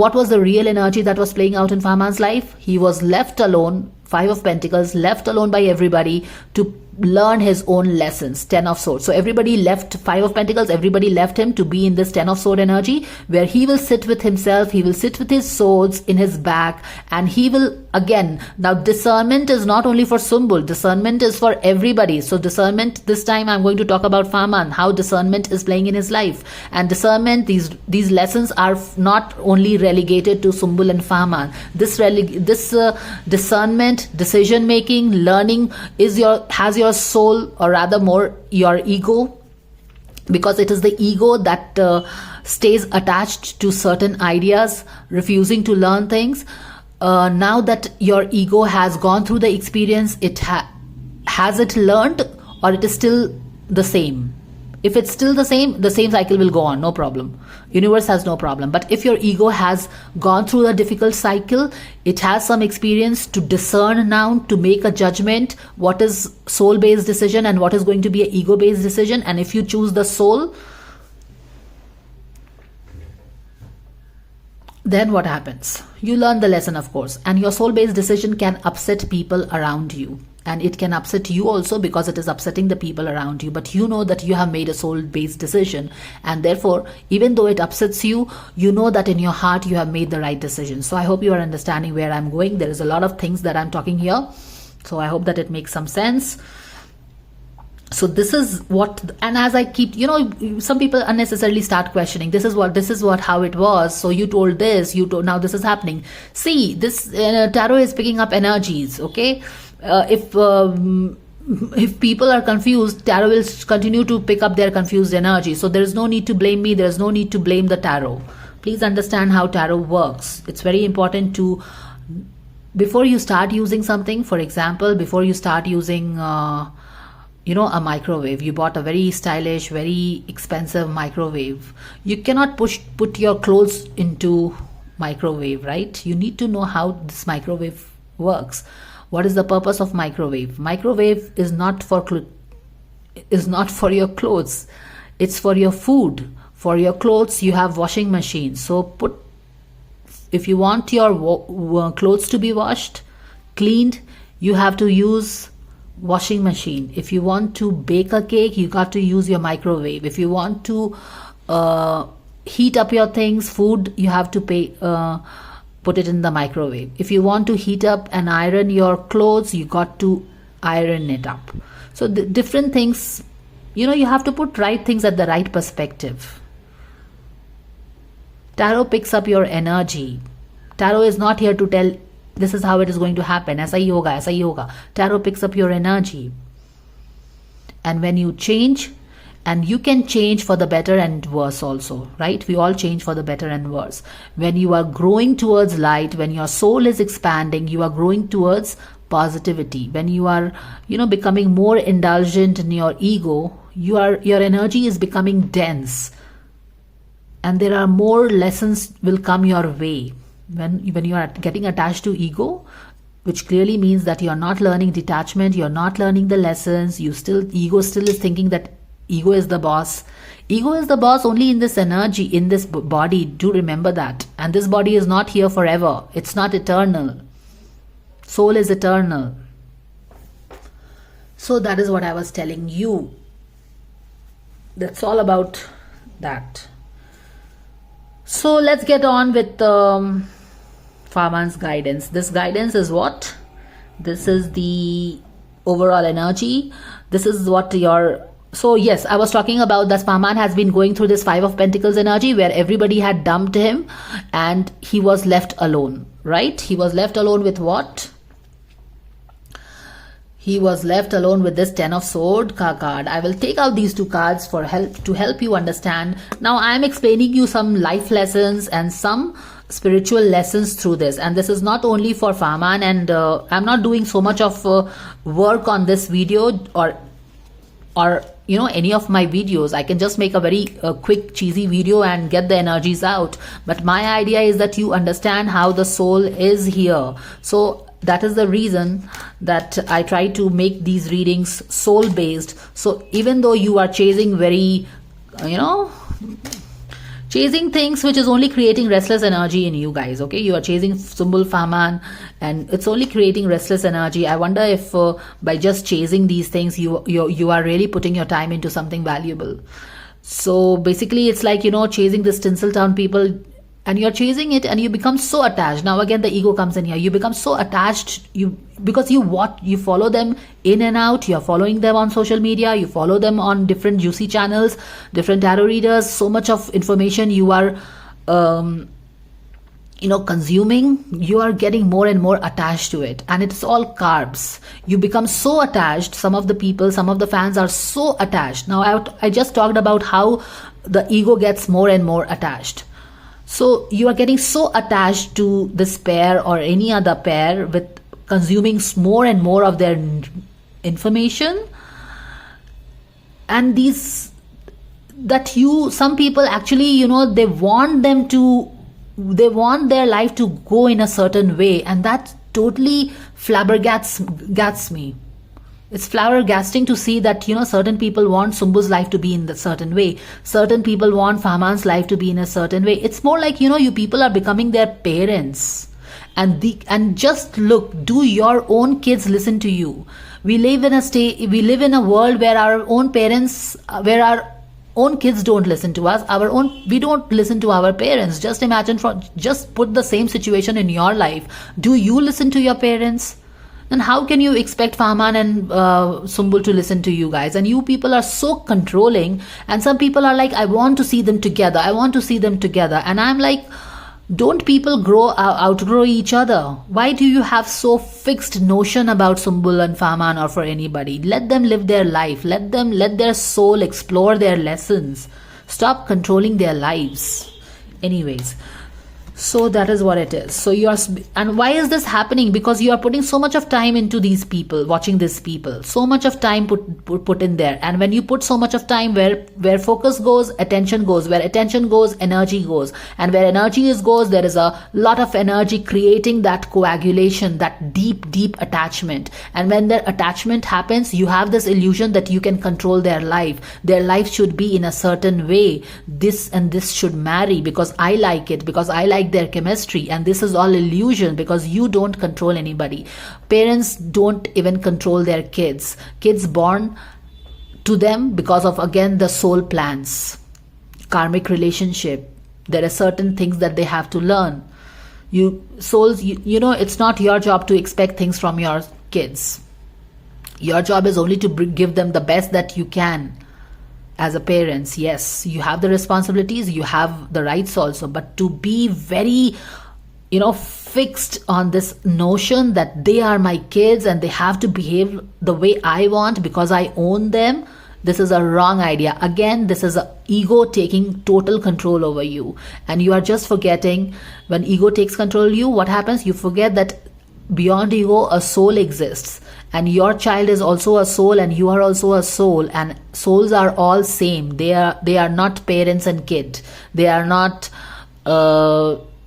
What was the real energy that was playing out in Farman's life? He was left alone, Five of Pentacles, left alone by everybody to learn his own lessons. Ten of Swords. So everybody left Five of Pentacles, everybody left him to be in this Ten of Sword energy, where he will sit with himself, he will sit with his swords in his back, and he will, again, now discernment is not only for Sumbul, discernment is for everybody. So discernment, this time I'm going to talk about Farman, how discernment is playing in his life. And discernment, these lessons are not only relegated to Sumbul and Farman. This discernment, decision making, learning has your soul, or rather more your ego, because it is the ego that stays attached to certain ideas, refusing to learn things. Now that your ego has gone through the experience, has it learned, or it is still the same? If it's still the same cycle will go on, no problem. Universe has no problem. But if your ego has gone through a difficult cycle, it has some experience to discern now, to make a judgment, what is soul-based decision and what is going to be an ego-based decision. And if you choose the soul, then what happens? You learn the lesson, of course, and your soul-based decision can upset people around you. And it can upset you also, because it is upsetting the people around you. But you know that you have made a soul-based decision. And therefore, even though it upsets you, you know that in your heart you have made the right decision. So I hope you are understanding where I'm going. There is a lot of things that I'm talking here. So I hope that it makes some sense. So this is what, and as I keep, some people unnecessarily start questioning, this is what how it was. So you told this, now this is happening. See, this tarot is picking up energies, okay? If people are confused, tarot will continue to pick up their confused energy. So there is no need to blame me. There is no need to blame the tarot. Please understand how tarot works. It's very important to, before you start using something, for example, before you start using, a microwave, you bought a very stylish, very expensive microwave. You cannot put your clothes into microwave, right? You need to know how this microwave works. What is the purpose of microwave? Microwave is not for your clothes. It's for your food. For your clothes, you have washing machines. So if you want your clothes to be washed, cleaned, you have to use washing machine. If you want to bake a cake, you got to use your microwave. If you want to heat up your things, food, you have to put it in the microwave. If you want to heat up and iron your clothes, you got to iron it up. So the different things, you have to put right things at the right perspective. Tarot picks up your energy. Tarot is not here to tell this is how it is going to happen. Aisa yoga, aisa yoga. Tarot picks up your energy. And when you change, and you can change for the better and worse also, right? We all change for the better and worse. When you are growing towards light, when your soul is expanding, you are growing towards positivity. When you are, becoming more indulgent in your ego, your energy is becoming dense. And there are more lessons will come your way. When you are getting attached to ego, which clearly means that you are not learning detachment, you are not learning the lessons, ego still is thinking that ego is the boss. Ego is the boss only in this energy, in this body. Do remember that. And this body is not here forever. It's not eternal. Soul is eternal. So that is what I was telling you. That's all about that. So let's get on with Farman's guidance. This guidance is what? This is the overall energy. This is what your... So yes, I was talking about that Farman has been going through this Five of Pentacles energy where everybody had dumped him and he was left alone, right? He was left alone with what? He was left alone with this Ten of Swords card. I will take out these two cards to help you understand. Now I am explaining you some life lessons and some spiritual lessons through this, and this is not only for Farman, and I'm not doing so much of work on this video or any of my videos. I can just make a very quick cheesy video and get the energies out, but my idea is that you understand how the soul is here. So that is the reason that I try to make these readings soul based. So even though you are chasing very chasing things which is only creating restless energy in you guys. Okay, you are chasing Sumbul Faman, and it's only creating restless energy. I wonder if by just chasing these things, you are really putting your time into something valuable. So basically, it's like, chasing this Tinseltown people, and you're chasing it, and you become so attached. Now again, the ego comes in here. You become so attached, because you follow them in and out. You're following them on social media, you follow them on different juicy channels, different tarot readers. So much of information you are consuming. You are getting more and more attached to it, and it's all carbs. You become so attached. Some of the fans are so attached. Now I just talked about how the ego gets more and more attached. So you are getting so attached to this pair or any other pair, with consuming more and more of their information, and some people actually, they want their life to go in a certain way, and that totally flabbergasts me. It's flabbergasting to see that, certain people want Sumbul's life to be in a certain way. Certain people want Fahman's life to be in a certain way. It's more like, you people are becoming their parents. And just look, do your own kids listen to you? We live in a world where our own parents, where our own kids don't listen to us. We don't listen to our parents. Just imagine, just put the same situation in your life. Do you listen to your parents? And how can you expect Fahman and Sumbul to listen to you guys? And you people are so controlling. And some people are like, I want to see them together. And I'm like, don't people outgrow each other? Why do you have so fixed notion about Sumbul and Fahman, or for anybody? Let them live their life. Let their soul explore their lessons. Stop controlling their lives. Anyways. So that is what it is. So and why is this happening? Because you are putting so much of time into these people, watching these people. So much of time put in there. And when you put so much of time, where focus goes, attention goes. Where attention goes, energy goes. And where energy goes, there is a lot of energy creating that coagulation, that deep attachment. And when the attachment happens, you have this illusion that you can control their life. Their life should be in a certain way. This and this should marry because I like it, because I like their chemistry. And this is all illusion, because you don't control anybody. Parents don't even control their kids born to them because of, again, the soul plans, karmic relationship. There are certain things that they have to learn. It's not your job to expect things from your kids. Your job is only to give them the best that you can. As a parents, yes, you have the responsibilities, you have the rights also, but to be very, fixed on this notion that they are my kids and they have to behave the way I want because I own them, this is a wrong idea. Again, this is a ego taking total control over you. And you are just forgetting, when ego takes control of you, what happens? You forget that beyond ego, a soul exists. And your child is also a soul, and you are also a soul, and souls are all same. They are not parents and kid. They are not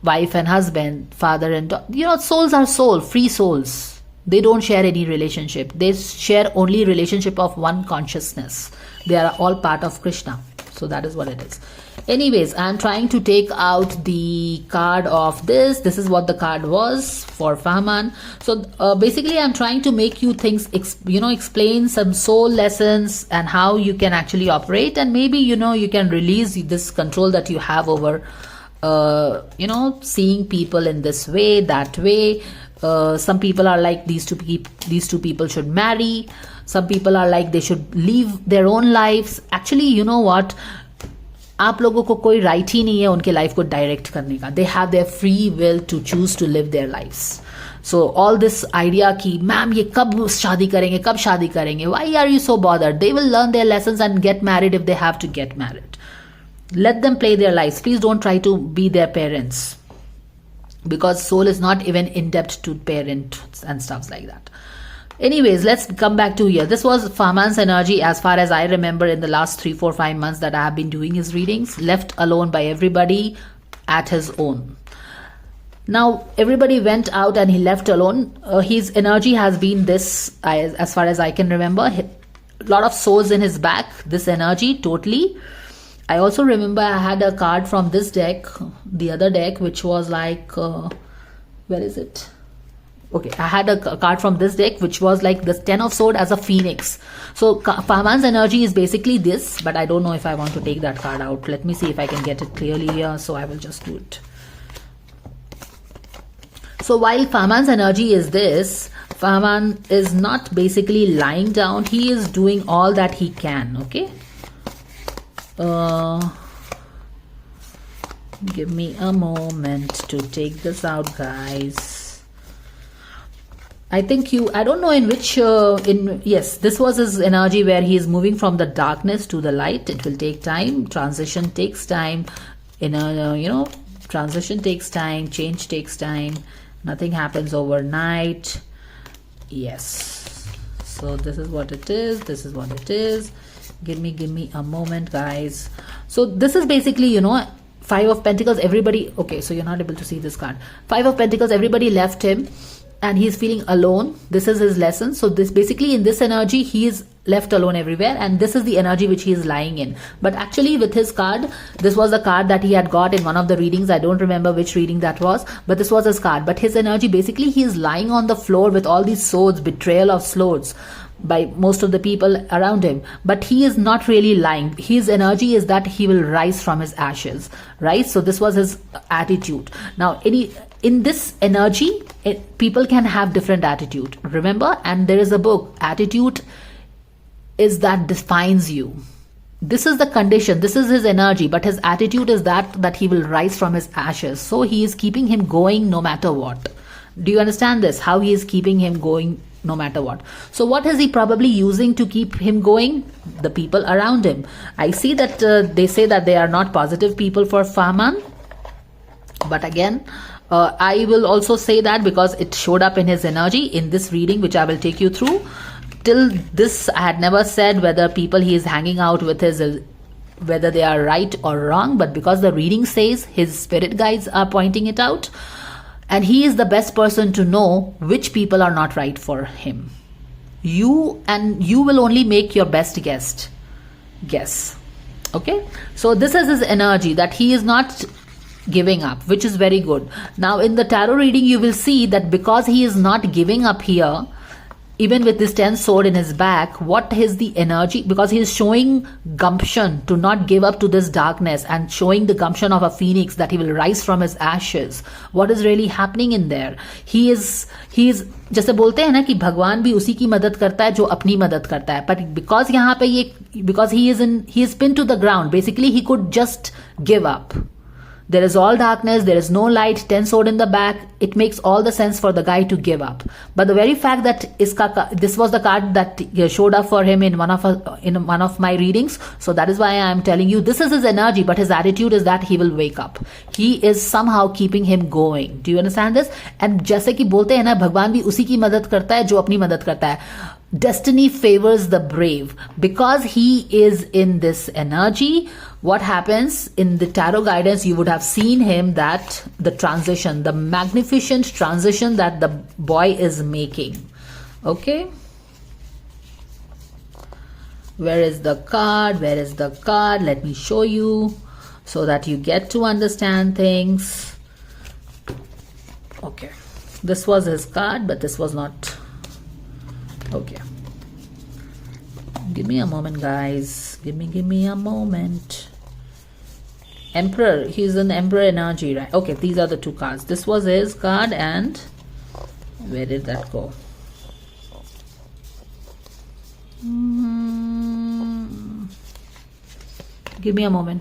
wife and husband, father and daughter. Souls are soul, free souls. They don't share any relationship. They share only relationship of one consciousness. They are all part of Krishna. So that is what it is. Anyways, I'm trying to take out the card of this. This is what the card was for Fahman. So basically, I'm trying to make you things, explain some soul lessons and how you can actually operate. And maybe, you can release this control that you have over, seeing people in this way, that way. Some people are like, these two people should marry. Some people are like, they should live their own lives. Actually, you know what? आप लोगों को कोई right ही नहीं है उनके life को direct करने का. They have their free will to choose to live their lives. So all this idea कि मैम ये कब शादी करेंगे, why are you so bothered? They will learn their lessons and get married if they have to get married. Let them play their lives. Please don't try to be their parents, because soul is not even in depth to parents and stuff like that. Anyways, let's come back to here. This was Fahman's energy as far as I remember in the last 3, 4, 5 months that I have been doing his readings. Left alone by everybody at his own. Now, everybody went out and he left alone. His energy has been this, as far as I can remember. A lot of souls in his back, this energy, totally. I also remember I had a card from this deck, the other deck, which was like, where is it? Okay, I had a card from this deck which was like this 10 of Swords as a phoenix. So Fahman's energy is basically this, but I don't know if I want to take that card out. Let me see if I can get it clearly here, so I will just do it. So while Fahman's energy is this, Fahman is not basically lying down. He is doing all that he can, okay? Give me a moment to take this out, guys. I think I don't know in which, yes, this was his energy where he is moving from the darkness to the light. It will take time. Transition takes time. Transition takes time. Change takes time. Nothing happens overnight. Yes. So this is what it is. This is what it is. Give me a moment, guys. So this is basically, Five of Pentacles, everybody, okay, so you're not able to see this card. Five of Pentacles, everybody left him and he's feeling alone. This is his lesson. So this basically in this energy, he is left alone everywhere, and this is the energy which he is lying in. But actually with his card, this was the card that he had got in one of the readings. I don't remember which reading that was, but this was his card. But his energy, basically he is lying on the floor with all these swords, betrayal of swords by most of the people around him, but he is not really lying. His energy is that he will rise from his ashes, right? So this was his attitude. Now in this energy, people can have different attitude, remember, and there is a book, attitude is that defines you. This is the condition, this is his energy, but his attitude is that he will rise from his ashes. So he is keeping him going no matter what. Do you understand this? How he is keeping him going no matter what. So what is he probably using to keep him going? The people around him. I see that they say that they are not positive people for Fahman. But again, I will also say that because it showed up in his energy in this reading, which I will take you through. Till this, I had never said whether people he is hanging out with whether they are right or wrong. But because the reading says, his spirit guides are pointing it out. And he is the best person to know which people are not right for him. You will only make your best guess. Okay? So this is his energy, that he is not giving up, which is very good. Now in the tarot reading, you will see that because he is not giving up here, even with this 10 sword in his back, what is the energy? Because he is showing gumption to not give up to this darkness and showing the gumption of a phoenix that he will rise from his ashes. What is really happening in there? He is जैसे बोलते हैं ना कि भगवान भी उसी की मदद करता है जो अपनी मदद करता है. But because यहाँ पे because he is pinned to the ground, basically he could just give up. There is all darkness, there is no light, 10 sword in the back. It makes all the sense for the guy to give up. But the very fact that this was the card that showed up for him in one of my readings. So that is why I am telling you, this is his energy, but his attitude is that he will wake up. He is somehow keeping him going. Do you understand this? And जैसे कि बोलते हैं ना, भगवान भी उसी की मदद करता है जो अपनी मदद करता है. Destiny favors the brave. Because he is in this energy, what happens in the tarot guidance, you would have seen him that the transition, the magnificent transition that the boy is making. Okay? Where is the card? Where is the card? Let me show you so that you get to understand things. Okay. This was his card, but this was not. Okay. Give me a moment, guys. Give me a moment. Emperor. He's an Emperor energy, right? Okay, these are the two cards. This was his card, and where did that go? Give me a moment.